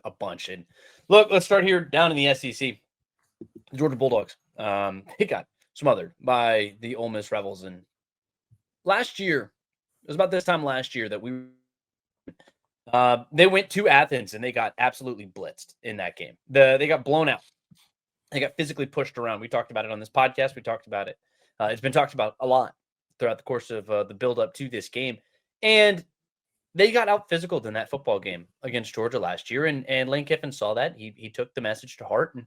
a bunch. And look, let's start here down in the SEC. The Georgia Bulldogs. They got smothered by the Ole Miss Rebels. And last year, it was about this time last year that they went to Athens and they got absolutely blitzed in that game. They got blown out. They got physically pushed around. We talked about it on this podcast. We talked about it. It's been talked about a lot throughout the course of the build up to this game. And they got out physical in that football game against Georgia last year. And Lane Kiffin saw that. He took the message to heart and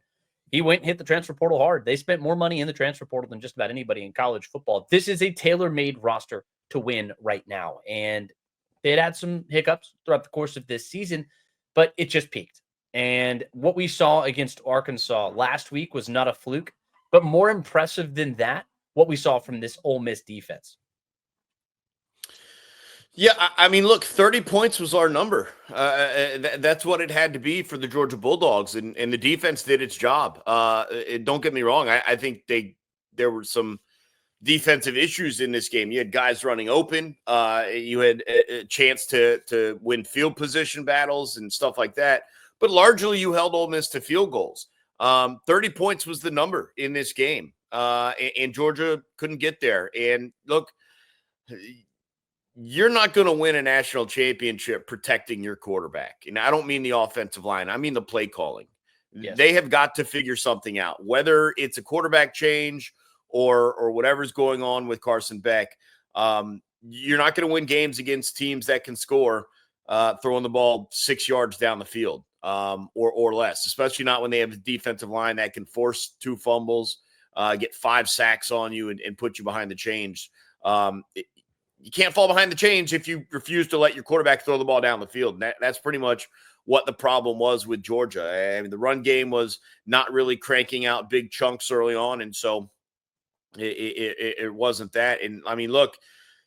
he went and hit the transfer portal hard. They spent more money in the transfer portal than just about anybody in college football. This is a tailor-made roster to win right now. And they had some hiccups throughout the course of this season, but it just peaked. And what we saw against Arkansas last week was not a fluke, but more impressive than that, what we saw from this Ole Miss defense. Yeah, I mean, look, 30 points was our number. That's what it had to be for the Georgia Bulldogs, and the defense did its job. Don't get me wrong. I think there were some defensive issues in this game. You had guys running open. You had a chance to win field position battles and stuff like that. But largely, you held Ole Miss to field goals. 30 points was the number in this game, and Georgia couldn't get there. And look, you're not going to win a national championship protecting your quarterback. And I don't mean the offensive line. I mean the play calling. Yes. They have got to figure something out, whether it's a quarterback change or whatever's going on with Carson Beck. You're not going to win games against teams that can score throwing the ball 6 yards down the field or less, especially not when they have a defensive line that can force 2 fumbles, get 5 sacks on you and put you behind the chains. You can't fall behind the chains if you refuse to let your quarterback throw the ball down the field. And that's pretty much what the problem was with Georgia. I mean, the run game was not really cranking out big chunks early on, and so it wasn't that. And, I mean, look,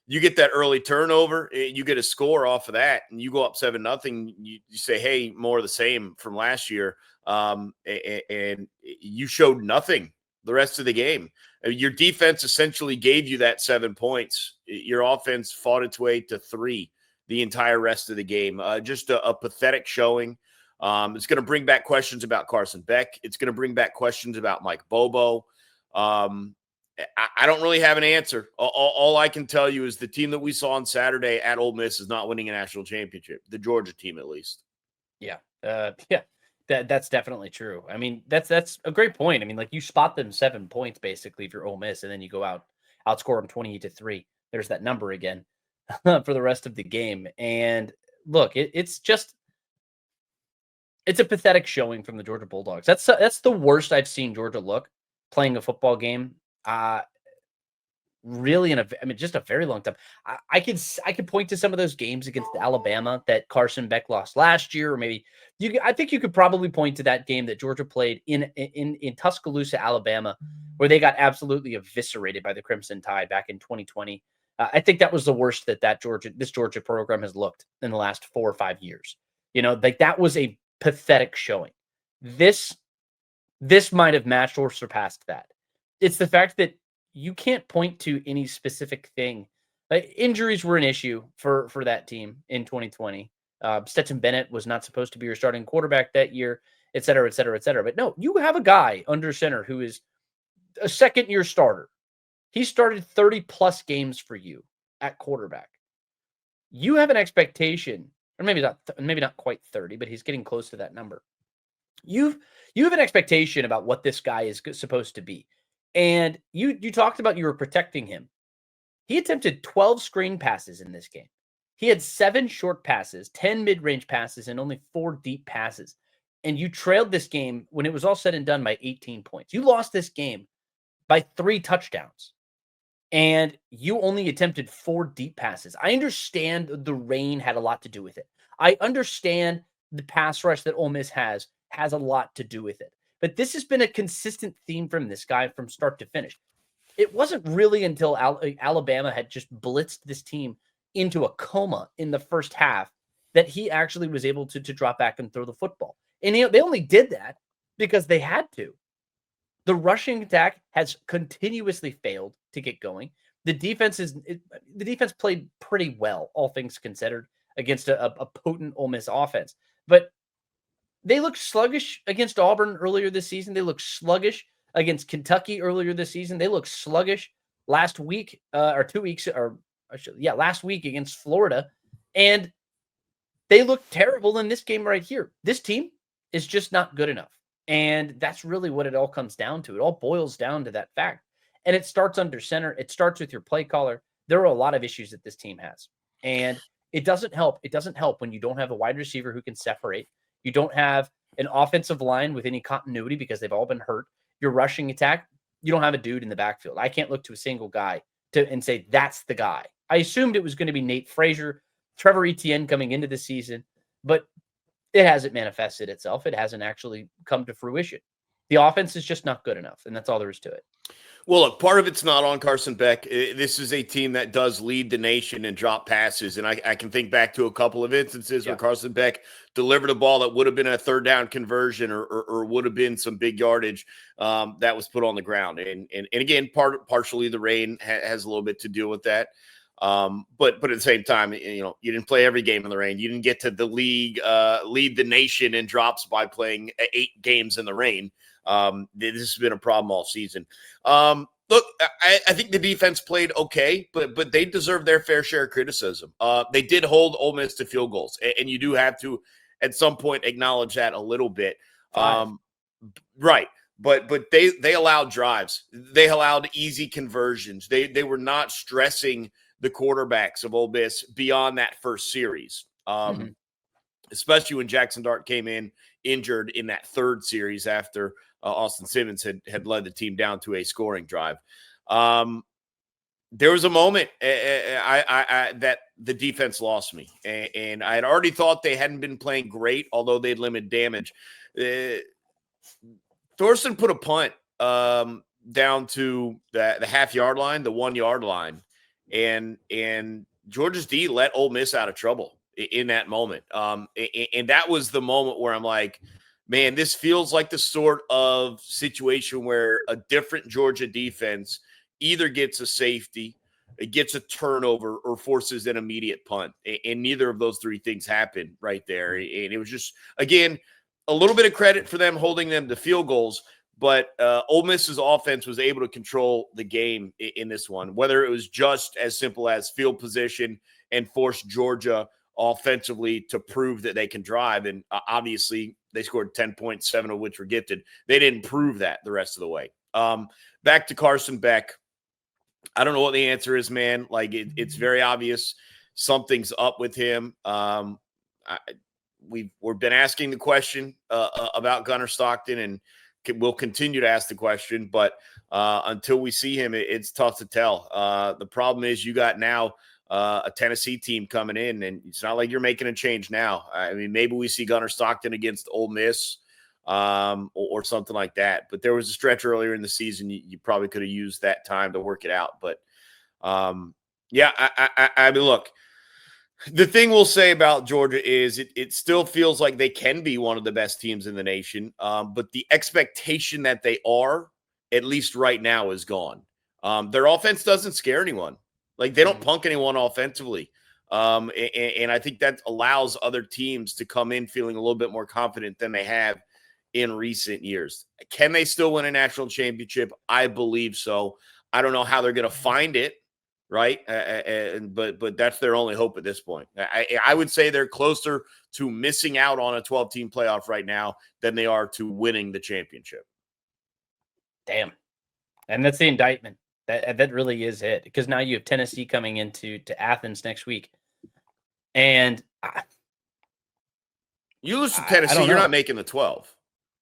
you get that early turnover, you get a score off of that, and you go up 7-0. You say, hey, more of the same from last year, and you showed nothing the rest of the game. Your defense essentially gave you that 7 points. Your offense fought its way to 3 the entire rest of the game. Just a pathetic showing. It's going to bring back questions about Carson Beck. It's going to bring back questions about Mike Bobo. I don't really have an answer. All I can tell you is the team that we saw on Saturday at Ole Miss is not winning a national championship. The Georgia team, at least. Yeah. That's definitely true. I mean, that's a great point. I mean, like, you spot them 7 points basically if you're Ole Miss, and then you go outscore them 28-3. There's that number again for the rest of the game. And look, it's a pathetic showing from the Georgia Bulldogs. That's the worst I've seen Georgia look playing a football game. Really just a very long time. I could point to some of those games against Alabama that Carson Beck lost last year, or maybe I think you could probably point to that game that Georgia played in Tuscaloosa, Alabama, where they got absolutely eviscerated by the Crimson Tide back in 2020. I think that was the worst that this Georgia program has looked in the last 4 or 5 years. Like, that was a pathetic showing. This might have matched or surpassed that. It's the fact that you can't point to any specific thing. Injuries were an issue for that team in 2020. Stetson Bennett was not supposed to be your starting quarterback that year, et cetera, et cetera, et cetera. But no, you have a guy under center who is a second-year starter. He started 30-plus games for you at quarterback. You have an expectation, or maybe not quite 30, but he's getting close to that number. You have an expectation about what this guy is supposed to be. And you talked about you were protecting him. He attempted 12 screen passes in this game. He had 7 short passes, 10 mid-range passes, and only 4 deep passes. And you trailed this game when it was all said and done by 18 points. You lost this game by 3 touchdowns. And you only attempted 4 deep passes. I understand the rain had a lot to do with it. I understand the pass rush that Ole Miss has a lot to do with it. But this has been a consistent theme from this guy from start to finish. It wasn't really until Alabama had just blitzed this team into a coma in the first half that he actually was able to drop back and throw the football. And they only did that because they had to. The rushing attack has continuously failed to get going. The defense played pretty well, all things considered, against a potent Ole Miss offense. But They looked sluggish against Auburn earlier this season. They looked sluggish against Kentucky earlier this season. They looked sluggish last week or 2 weeks last week against Florida. And they look terrible in this game right here. This team is just not good enough. And that's really what it all comes down to. It all boils down to that fact. And it starts under center. It starts with your play caller. There are a lot of issues that this team has. And it doesn't help. It doesn't help when you don't have a wide receiver who can separate. You don't have an offensive line with any continuity because they've all been hurt. Your rushing attack, you don't have a dude in the backfield. I can't look to a single guy and say that's the guy. I assumed it was going to be Nate Frazier, Trevor Etienne coming into the season, but it hasn't manifested itself. It hasn't actually come to fruition. The offense is just not good enough, and that's all there is to it. Well, look, part of it's not on Carson Beck. This is a team that does lead the nation in drop passes, and I can think back to a couple of instances where Carson Beck delivered a ball that would have been a third down conversion or would have been some big yardage that was put on the ground. And again, partially the rain has a little bit to do with that. But at the same time, you didn't play every game in the rain. You didn't get to the league, lead the nation in drops by playing 8 games in the rain. This has been a problem all season. Look, I think the defense played okay, but they deserve their fair share of criticism. They did hold Ole Miss to field goals, and you do have to, at some point, acknowledge that a little bit. Right. But they allowed drives. They allowed easy conversions. They were not stressing the quarterbacks of Ole Miss beyond that first series, especially when Jackson Dart came in injured in that third series after Austin Simmons had led the team down to a scoring drive. There was a moment that the defense lost me, and I had already thought they hadn't been playing great, although they'd limited damage. Thorson put a punt down to the half-yard line, the 1-yard line, and Georgia's D let Ole Miss out of trouble in that moment. And that was the moment where I'm like, man, this feels like the sort of situation where a different Georgia defense either gets a safety, it gets a turnover, or forces an immediate punt. And neither of those three things happened right there. And it was just, again, a little bit of credit for them holding them to field goals, but Ole Miss's offense was able to control the game in this one, whether it was just as simple as field position and force Georgia offensively to prove that they can drive. And obviously they scored 10 points, 7 of which were gifted. They didn't prove that the rest of the way. Back to Carson Beck. I don't know what the answer is, man. Like it's very obvious something's up with him. We've been asking the question about Gunnar Stockton, and we'll continue to ask the question, but until we see him, it's tough to tell. The problem is you got now a Tennessee team coming in, and it's not like you're making a change now. I mean, maybe we see Gunnar Stockton against Ole Miss or something like that. But there was a stretch earlier in the season you probably could have used that time to work it out. But I mean, look, the thing we'll say about Georgia is it still feels like they can be one of the best teams in the nation. But the expectation that they are, at least right now, is gone. Their offense doesn't scare anyone. Like they don't punk anyone offensively. And I think that allows other teams to come in feeling a little bit more confident than they have in recent years. Can they still win a national championship? I believe so. I don't know how they're going to find it, right? But that's their only hope at this point. I would say they're closer to missing out on a 12-team playoff right now than they are to winning the championship. Damn. And that's the indictment. That really is it, because now you have Tennessee coming into Athens next week, and you lose to Tennessee, you're not making the 12.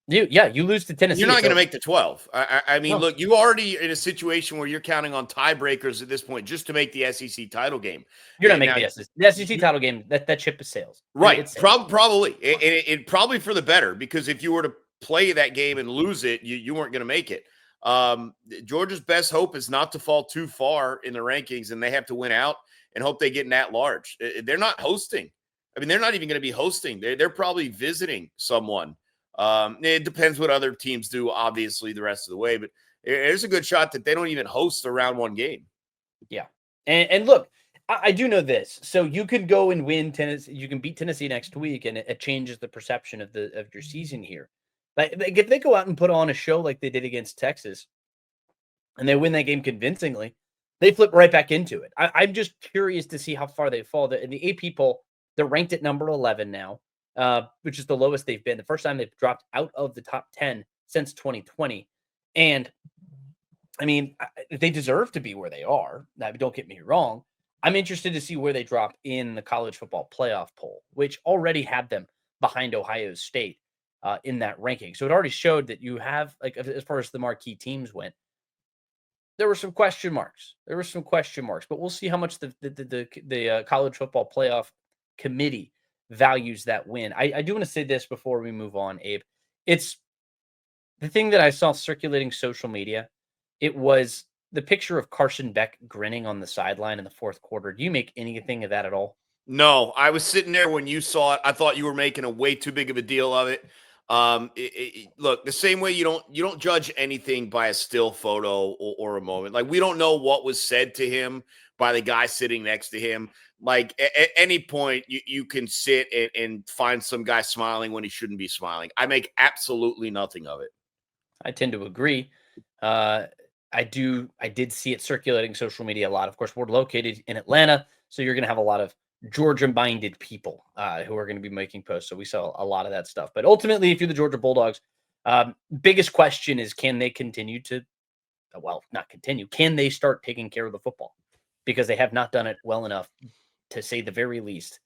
You lose to Tennessee. You're not going to make the 12. I mean, look, you already in a situation where you're counting on tiebreakers at this point just to make the SEC title game. You're not making the SEC title game. That ship is sails. Right. Probably. It probably for the better, because if you were to play that game and lose it, you weren't going to make it. Georgia's best hope is not to fall too far in the rankings, and they have to win out and hope they get in at large. They're not hosting. I mean, they're not even going to be hosting. They're probably visiting someone. It depends what other teams do, obviously, the rest of the way, but there's a good shot that they don't even host a round 1 game. Yeah. And look, I do know this. So you could go and win Tennessee. You can beat Tennessee next week, and it changes the perception of your season here. Like if they go out and put on a show like they did against Texas, and they win that game convincingly, they flip right back into it. I'm just curious to see how far they fall. In the AP poll, they're ranked at number 11 now, which is the lowest they've been. The first time they've dropped out of the top 10 since 2020. And I mean, they deserve to be where they are. Now, don't get me wrong. I'm interested to see where they drop in the college football playoff poll, which already had them behind Ohio State in that ranking. So it already showed that you have, like, as far as the marquee teams went, there were some question marks. But we'll see how much the college football playoff committee values that win. I do want to say this before we move on, Abe. It's the thing that I saw circulating social media. It was the picture of Carson Beck grinning on the sideline in the fourth quarter. Do you make anything of that at all? No, I was sitting there when you saw it. I thought you were making a way too big of a deal of it. Look, the same way you don't judge anything by a still photo or a moment. Like, we don't know what was said to him by the guy sitting next to him. Like, at any point, you can sit and find some guy smiling when he shouldn't be smiling. I make absolutely nothing of it. I tend to agree. I did see it circulating social media a lot. Of course, we're located in Atlanta, so you're going to have a lot of Georgia-minded people who are going to be making posts. So we saw a lot of that stuff. But ultimately, if you're the Georgia Bulldogs, biggest question is, can they continue to, well, not continue, can they start taking care of the football? Because they have not done it well enough, to say the very least,